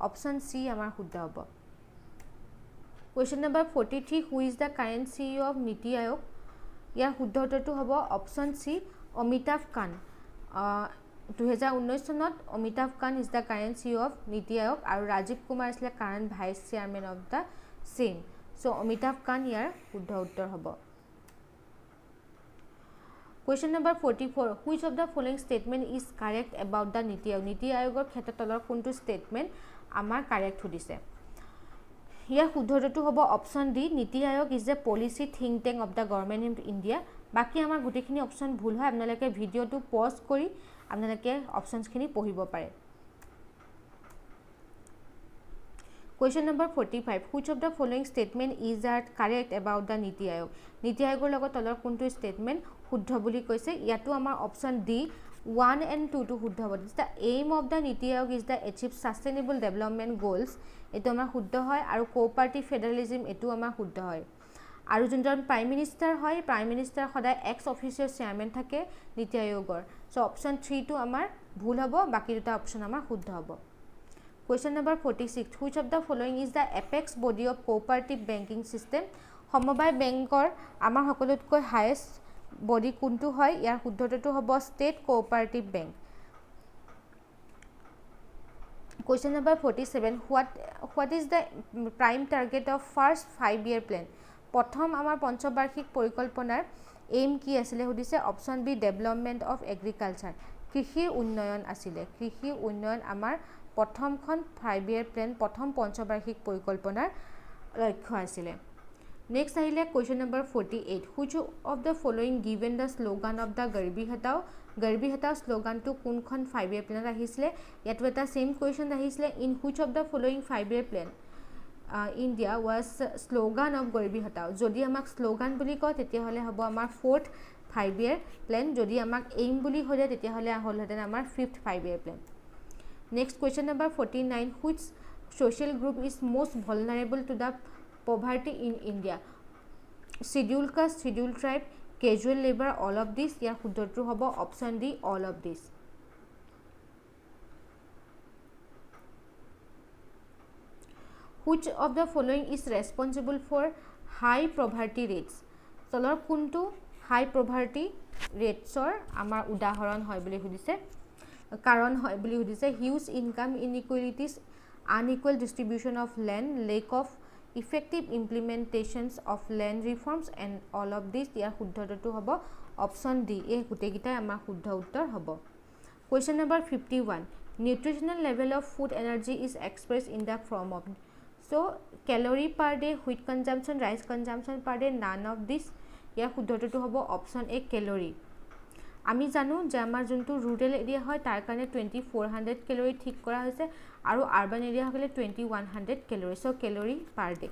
অপচন সি আমাৰ শুদ্ধ হ'ব Question number 43 Who is the current CEO of Niti Aayog ইয়াৰ শুদ্ধ উত্তৰটো হ'ব option সি অমিতাভ কান্ত 2019 চনত Amitabh Kant is the current CEO of Niti Aayog আৰু Rajiv Kumar is the current vice chairman of the same so Amitabh Kant ইয়াৰ শুদ্ধ উত্তৰ হ'ব Question number 44 Which of the following statement is correct about the Niti Aayog Niti Aayogৰ ক্ষেত্ৰত তলৰ কোনটো statement আমাৰ correct হৈছে ইয়াৰ শুদ্ধ উত্তৰটো হ'ব অপচন ডি নীতি আয়োগ is a policy think tank of the government in India বাকী আমাৰ গোটেইখিনি অপচন ভুল হয় আপোনালোকে ভিডিঅ'টো পজ কৰি আপোনালোকে অপচনছখিনি পঢ়িব পাৰে Question number 45 Which of the following statement is correct about the নীতি আয়োগ নীতি আয়োগৰ লগত তলৰ কোনটো statement শুদ্ধ বুলি কৈছে ইয়াতো আমাৰ অপচন ডি 1 and 2 to শুদ্ধ হ'ব The aim of the Niti Aayog is the achieve sustainable development goals এটো আমাৰ শুদ্ধ হয় আৰু কোঅপাৰেটিভ ফেডাৰেলিজম এটো আমাৰ শুদ্ধ হয় আৰু যোনজন প্ৰাইম মিনিষ্টাৰ হয় প্ৰাইম মিনিষ্টাৰ সদায় এক্স অফিচিয়েল চেয়াৰমেন থাকে নীতি আয়োগৰ সো অপচন 3 টো আমাৰ ভুল হ'ব বাকি দুটা অপচন আমাৰ শুদ্ধ হ'ব Question number 46 Which of the following is the apex body of cooperative banking system সমবায় বেংকৰ আমাৰ সকলোতকৈ হাইয়েষ্ট বডি কোনটো হয় ইয়াৰ শুদ্ধটো হ'ব state cooperative bank Question number 47 What is the prime target of first 5-year plan প্ৰথম আমাৰ পঞ্চবাৰ্ষিক পৰিকল্পনাৰ এম কি আছিল সুধিছে option B development of agriculture কৃষি উন্নয়ন আছিল কৃষি উন্নয়ন আমাৰ প্ৰথমখন 5-year plan প্ৰথম পঞ্চবাৰ্ষিক পৰিকল্পনাৰ লক্ষ্য আছিল Next আহিলে question number 48 Which of the following given the slogan of the Garbi Hatao slogan to কোনখন 5-year plan আহিছিলে ইয়াতো এটা same question আহিছিলে in which of the following 5-year plan India was slogan of Garbi Hatao যদি আমাক slogan বুলি কয় তেতিয়া হলে হ'ব আমাৰ 4th 5-year plan যদি আমাক aim বুলি হলে তেতিয়া হলে হলহেতেন আমাৰ 5th 5-year plan Next question number 49 Which social group is most vulnerable to the poverty in India scheduled caste scheduled tribe casual labor all of this ইয়াৰ শুদ্ধটো হ'ব option D all of this Which of the following is responsible for high poverty rates তলৰ কোনটো high poverty ratesৰ আমাৰ উদাহৰণ হয় বুলি সুধিছে কাৰণ হয় বুলি সুধিছে huge income inequalities unequal distribution of land lack of effective implementations of land reforms and all of this ইয়াৰ শুদ্ধটো হ'ব অপচন ডি এই গুটেকিটা আমাৰ শুদ্ধ উত্তৰ হ'ব Question number 51 Nutritional level of food energy is expressed in the form of so calorie per day wheat consumption rice consumption per day none of this ইয়াৰ শুদ্ধটো হ'ব option এ calorie আমি জানো যে আমাৰ যোনটো ৰুৰাল এৰিয়া হয় তাৰ কাৰণে 2400 ক্যালোৰি ঠিক কৰা হৈছে আৰু আৰবান এৰিয়া হলে 2100 calorie so calorie per day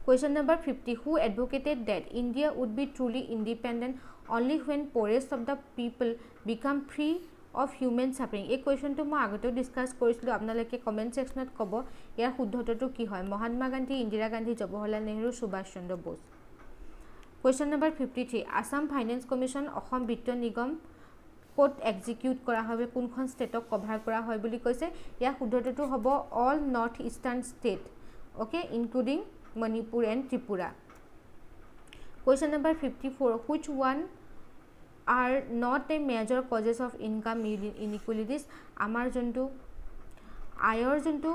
Question number 50 Who advocated that India would be truly independent only when poorest of the people become free of human suffering এই কোৱেশ্চনটো মই আগতে ডিসকাস কৰিছিলো আপোনালোকে কমেন্ট সেকশনত ক'ব ইয়াৰ শুদ্ধটো কি হয় মহাত্মা গান্ধী ইন্দিৰা গান্ধী জৱাহৰলাল নেহৰু সুভাষ চন্দ্ৰ Bose Question number 53 Assam Finance Commission Assam বিত্ত নিগম কোড এক্সিকিউট কৰা হবে কোনখন ষ্টেটক কভাৰ কৰা হয় বুলি কৈছে ইয়াৰ শুদ্ধটো হ'ব all north eastern state okay including Manipur and Tripura Question number 54 Which one are not a major causes of income inequalities আমাৰ যোনটো আয়ৰ যোনটো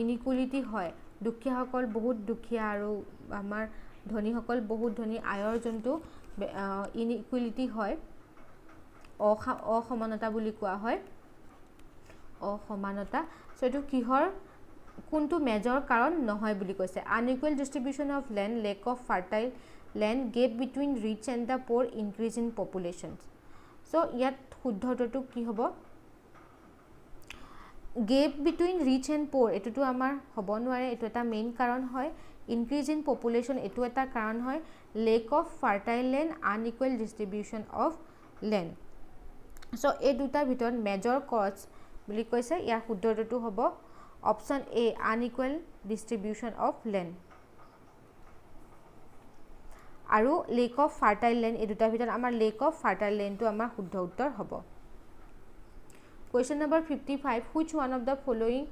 ইনইকুৱেলিটি হয় দুখীয়াসকল বহুত দুখীয়া আৰু আমাৰ ধনীসকল বহুত ধনী আয়ৰ যোনটো ইনইকুৱেলিটি হয় অসমানতা বুলি কোৱা হয় অসমানতা সো এটো কিহৰ কোনটো মেজৰ কাৰণ নহয় বুলি কৈছে unequal distribution of land lack of fertile land gap between rich and the poor increase in populations so ইয়াত শুদ্ধটো কি হ'ব gap between rich and pour এইটোতো আমাৰ হ'ব নোৱাৰে, এইটো এটা মেইন কাৰণ হয়। ইনক্ৰিজ ইন পপুলেশ্যন এইটো এটা কাৰণ হয়। Lack of fertile land, unequal distribution of land. So' এই দুটাৰ ভিতৰত মেজৰ কজ বুলি কৈছে, ইয়াৰ শুদ্ধটো হ'ব option A unequal distribution of land. আৰু লেক অফ ফাৰ্টাইল লেণ্ড এই দুটাৰ ভিতৰত আমাৰ লেক অফ ফাৰ্টাইল লেণ্ডটো আমাৰ শুদ্ধ উত্তৰ হ'ব। Question number 55, which one of the following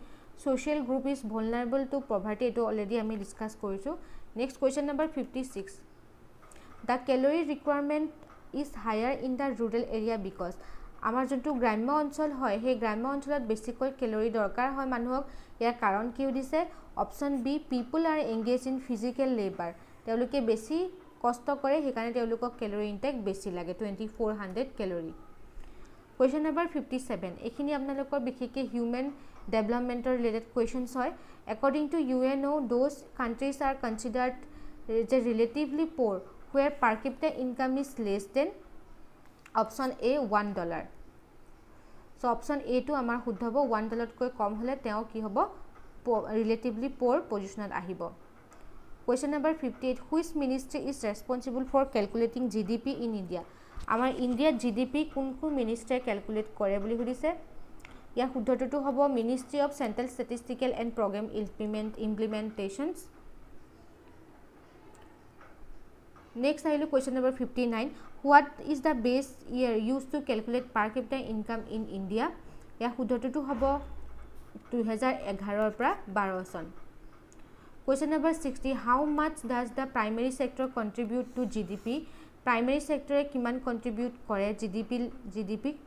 social group is vulnerable to poverty, এইটো অলৰেডি আমি ডিছকাছ কৰিছোঁ। Next question number 56, the calorie requirement is higher in the rural area because, আমাৰ যোনটো গ্ৰাম্য অঞ্চল হয় সেই গ্ৰাম্য অঞ্চলত বেছিকৈ কেলৰি দৰকাৰ হয় মানুহক, ইয়াৰ কাৰণ কি সুধিছে option B people R engage in physical labour, তেওঁলোকে বেছি কষ্ট কৰে সেইকাৰণে তেওঁলোকক কেলৰি ইনটেক বেছি লাগে 2400 কেলৰি। কুৱেশ্যন নম্বৰ 57, এইখিনি আপোনালোকৰ বিশেষকৈ হিউমেন ডেভেলপমেণ্টৰ ৰিলেটেড কুৱেশ্যনছ হয়। According to UNO those countries are considered যে relatively poor where per capita income is less than option A $1। So' option এটো আমাৰ শুদ্ধ হ'ব, $1তকৈ কম হ'লে তেওঁ কি হ'ব ৰিলেটিভলি প'ৰ পজিশ্যনত আহিব। Question number 58, which ministry is responsible for calculating GDP in India, আমাৰ ইণ্ডিয়াত GDP কোন মিনিষ্ট্ৰীয়ে কেলকুলেট কৰে বুলি সুধিছে, ইয়াৰ শুদ্ধটো হ'ব ministry of central statistical and programme implementations. Next আহিলোঁ question number 59, what is the base year used to calculate per capita income in India, ইয়াৰ শুদ্ধটো হ'ব 2011 পৰা 12 চন। Question number 60, how much does the primary sector contribute to GDP, primary ছেক্টৰে কিমান contribute কৰে GDP-ক।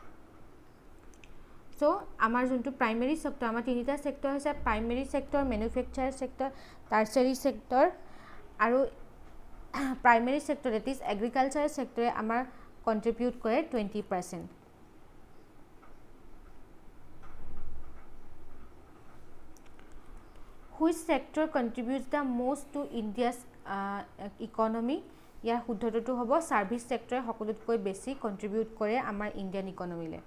চ' আমাৰ যোনটো প্ৰাইমেৰী ছেক্টৰ, আমাৰ তিনিটা ছেক্টৰ হৈছে primary sector, manufacture sector, tertiary sector, আৰু primary sector that is agriculture ছেক্টৰে আমাৰ কণ্ট্ৰিবিউট কৰে 20%। Which sector contributes the most to India's economy, ইয়াৰ শুদ্ধটো হ'ব ছাৰ্ভিচ ছেক্টৰে সকলোতকৈ বেছি কণ্ট্ৰিবিউট কৰে আমাৰ ইণ্ডিয়ান ইকনমিলৈ।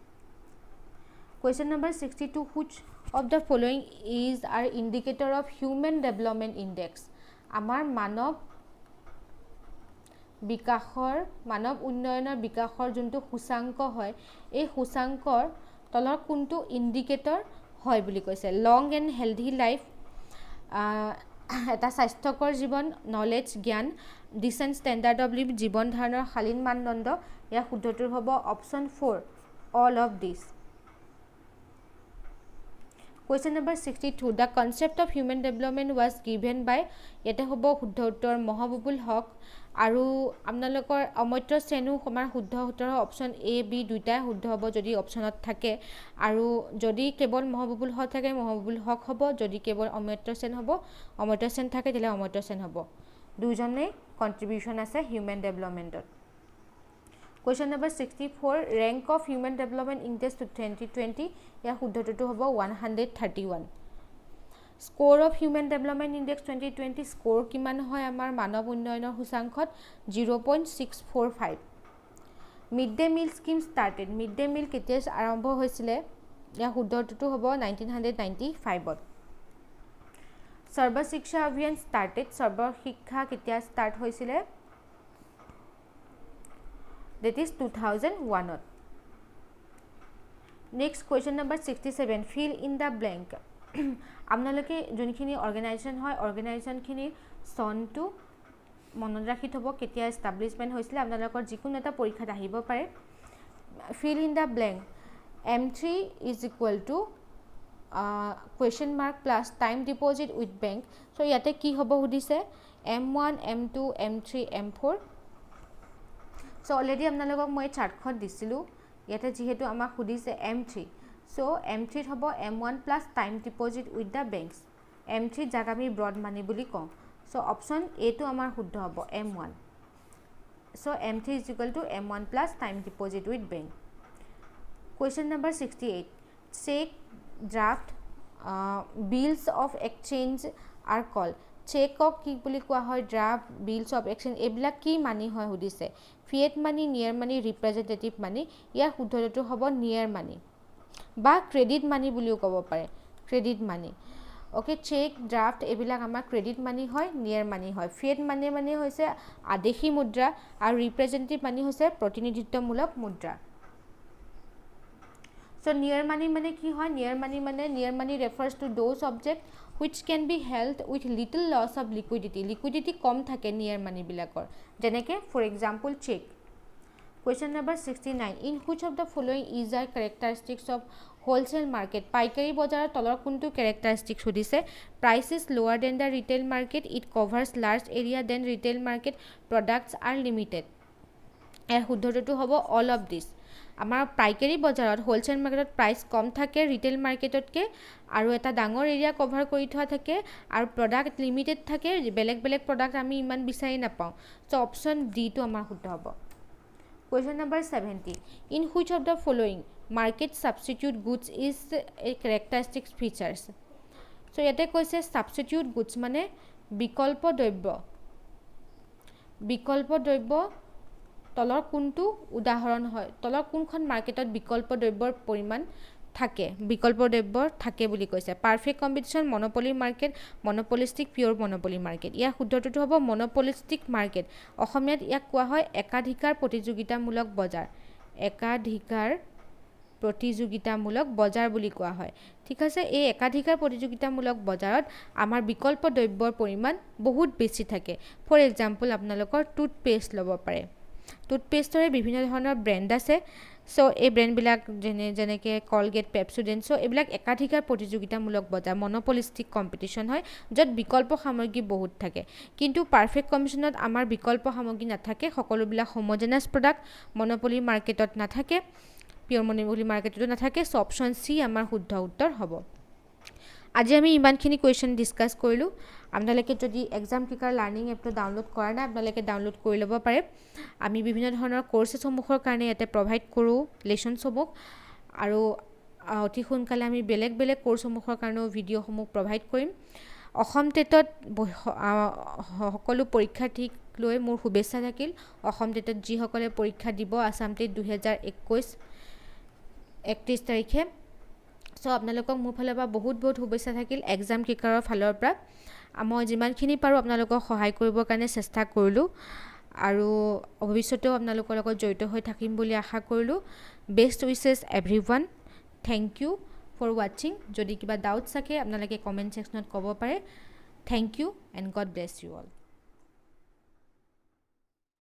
Question number 62, which of the following is are indicator of human development index, আমাৰ মানৱ উন্নয়নৰ বিকাশৰ যোনটো সূচাংক হয় এই সূচাংকৰ তলৰ কোনটো ইণ্ডিকেটৰ হয় বুলি কৈছে। লং এণ্ড হেল্ডি লাইফ, এটা স্বাস্থ্যকৰ জীৱন, নলেজ জ্ঞান, ডিচেণ্ট ষ্টেণ্ডাৰ্ড অফ লিভ জীৱন ধাৰণৰ শালীন মানদণ্ড, ইয়াৰ শুদ্ধটো হ'ব option 4 all of these. Question number 62, the concept of human development was given by, ইয়াতে হ'ব শুদ্ধ উত্তৰ মহবুবুল হক, আৰু আপোনালোকৰ অমৰ্ত্য সেনো আমাৰ শুদ্ধ উত্তৰ অপশ্যন এ বি দুইটাই শুদ্ধ হ'ব যদি অপশ্যনত থাকে, আৰু যদি কেৱল মহবুবুল হক থাকে মহবুবুল হক হ'ব, যদি কেৱল অমৰ্ত্য সেন হ'ব অমৰ্ত্য সেন থাকে তেতিয়াহ'লে অমৰ্ত্য সেন হ'ব, দুজনেই কণ্ট্ৰিবিউশ্যন আছে হিউমেন ডেভেলপমেণ্টত। Question number 64, rank of human development index 2020, ইয়াৰ শুদ্ধটো হ'ব 131। Score of human development index 2020, score কিমান হয় আমাৰ মানৱ উন্নয়নৰ সূচাংকত 0.645। Mid day meal scheme started, mid day meal কেতিয়া আৰম্ভ হৈছিলে, ইয়াৰ শুদ্ধটো হ'ব 1995ত। সৰ্ব শিক্ষা অভিযান ষ্টাৰ্টেড, সৰ্ব শিক্ষা কেতিয়া ষ্টাৰ্ট হৈছিলে, that is 2001ত। Next question number 67, fill in the blank, আপোনালোকে যোনখিনি অৰ্গেনাইজেশ্যন হয় অৰ্গেনাইজেশ্যনখিনিৰ চনটো মনত ৰাখি থ'ব, কেতিয়া এষ্টাব্লিছমেণ্ট হৈছিলে, আপোনালোকৰ যিকোনো এটা পৰীক্ষাত আহিব পাৰে। Fill in the blank, M3 is equal to question mark plus time deposit with bank, so' ইয়াতে কি হ'ব সুধিছে M1, M2, M3, M4। চ' অলৰেডি আপোনালোকক মই চাৰ্টখন দিছিলোঁ, ইয়াতে যিহেতু আমাক সুধিছে M3, চ' M3ত হ'ব M1 plus time deposit with the banks, M3 যাক আমি ব্ৰড মানি বুলি কওঁ, চ' অপশ্যন এটো আমাৰ শুদ্ধ হ'ব M1। So' M3 is equal to M1 plus time deposit with bank. Question number 68, cheque draft bills of exchange or call, চেকক কি বুলি কোৱা হয়, ড্ৰাফ্ট বিলছ অফ এক্সচেঞ্জ এইবিলাক কি মানি হয় সুধিছে, ফিয়েট মানি, নিয়েৰ মানি, ৰিপ্ৰেজেণ্টেটিভ মানি, ইয়াৰ শুদ্ধটো হ'ব নিয়েৰ মানি বা ক্ৰেডিট মানি বুলিও ক'ব পাৰে। ক্ৰেডিট মানি ওকে চেক ড্ৰাফ্ট এইবিলাক আমাৰ ক্ৰেডিট মানি হয় নিয়াৰ মানি হয় ফিয়েট মানি মানে হৈছে আদেশী মুদ্ৰা আৰু ৰিপ্ৰেজেন্টেটিভ মানি হৈছে প্ৰতিনিধিত্বমূলক মুদ্ৰা সো নিয়াৰ মানি মানে কি হয় near money refers to those object which can be held with little loss of liquidity কম থাকে নিয়াৰ মানি বিলাকৰ যেনেকে for example cheque Question number 69 in which of the following is the characteristics of wholesale market পাইকাৰী বজাৰৰ তলৰ কোনটো characteristics সুধিছে price is lower than the retail market it covers large area than retail market products are limited এর শুদ্ধটো হ'ব all of this আমাৰ পাইকাৰী বজাৰত হোলসেল মাৰ্কেটত প্ৰাইস কম থাকে ৰিটেল মাৰ্কেটতকে আৰু এটা ডাঙৰ এৰিয়া কভাৰ কৰি থোৱা থাকে আৰু প্ৰডাক্ট লিমিটেড থাকে বেলেগ বেলেগ প্ৰডাক্ট আমি ইমান বিচাৰি নাপাওঁ সো অপচন ডি টো আমাৰ শুদ্ধ হ'ব Question number 70 in which of the following market substitute goods is a characteristic features so yate koise substitute goods mane বিকল্প দ্ৰব্য তলৰ কোনটো উদাহৰণ হয় তলৰ কোনখন মাৰ্কেটত বিকল্প দ্ৰব্যৰ পৰিমাণ থাকে বিকল্প দ্ৰব্যৰ থাকে বুলি কৈছে perfect competition monopoly market monopolistic pure monopoly market ইয়াৰ শুদ্ধটো হ'ব মনোপলিস্টিক মাৰ্কেট অসমীয়াত ইয়াক কোৱা হয় একাধিকাৰ প্ৰতিযোগিতামূলক বজাৰ বুলি কোৱা হয় ঠিক আছে এই একাধিকাৰ প্ৰতিযোগিতামূলক বজাৰত আমাৰ বিকল্প দ্ৰব্যৰ পৰিমাণ বহুত বেছি থাকে ফৰ এক্সাম্পল আপোনালোকৰ টুথপেষ্ট ল'ব পাৰে টুথপেষ্টৰে বিভিন্ন ধৰণৰ ব্ৰ্যান্ড আছে সো এই ব্ৰ্যান্ডবিলাক যেনেকে কলগেট পেপসোডেন্ট সো এইবিলাক একাধিকাৰ প্ৰতিযোগিতামূলক বজাৰ মনোপলিস্টিক কম্পিটিশন হয় য'ত বিকল্প সামগ্ৰী বহুত থাকে কিন্তু পাৰফেক্ট কম্পিটিশনত আমাৰ বিকল্প সামগ্ৰী নাথাকে সকলোবিলাক হোমোজেনাস প্ৰডাক্ট মনোপলি মাৰ্কেটত নাথাকে পিওৰ মনোপলি মাৰ্কেটতো নাথাকে সো অপশন সি আমাৰ শুদ্ধ উত্তৰ হ'ব আজি আমি ইমানখিনি কোৱেশ্চন ডিসকাস কৰিলো আপোনালোকে যদি এক্সাম ক্লিকাৰ লাৰ্নিং এপটো ডাউনলোড কৰা নাই আপোনালোকে ডাউনলোড কৰি ল'ব পাৰে আমি বিভিন্ন ধৰণৰ কোৰ্সসমূহৰ কাৰণে ইয়াতে প্ৰভাইড কৰোঁ লেসনসমূহ আৰু অতি সোনকালে আমি বেলেগ বেলেগ কোৰ্সসমূহৰ কাৰণে ভিডিঅ'সমূহ প্ৰভাইড কৰিম অসম টেটত সকলো পৰীক্ষাৰ্থীক লৈ মোৰ শুভেচ্ছা থাকিল অসম টেটত যিসকলে পৰীক্ষা দিব আসাম টেট 2021 31 তাৰিখে সো আপোনালোকক মোৰ ফালৰ পৰা বহুত শুভেচ্ছা থাকিল এক্সাম ক্লিকাৰৰ ফালৰ পৰা মই যিমানখিনি পাৰো আপোনালোকক সহায় কৰিবৰ কাৰণে চেষ্টা কৰিলো আৰু ভৱিষ্যতেও আপোনালোকৰ লগত জড়িত হৈ থাকিম বুলি আশা কৰিলো best wishes everyone thank you for watching যদি কিবা ডাউটছ থাকে আপোনালোকে কমেন্ট সেকশনত ক'ব পাৰে thank you and God bless you all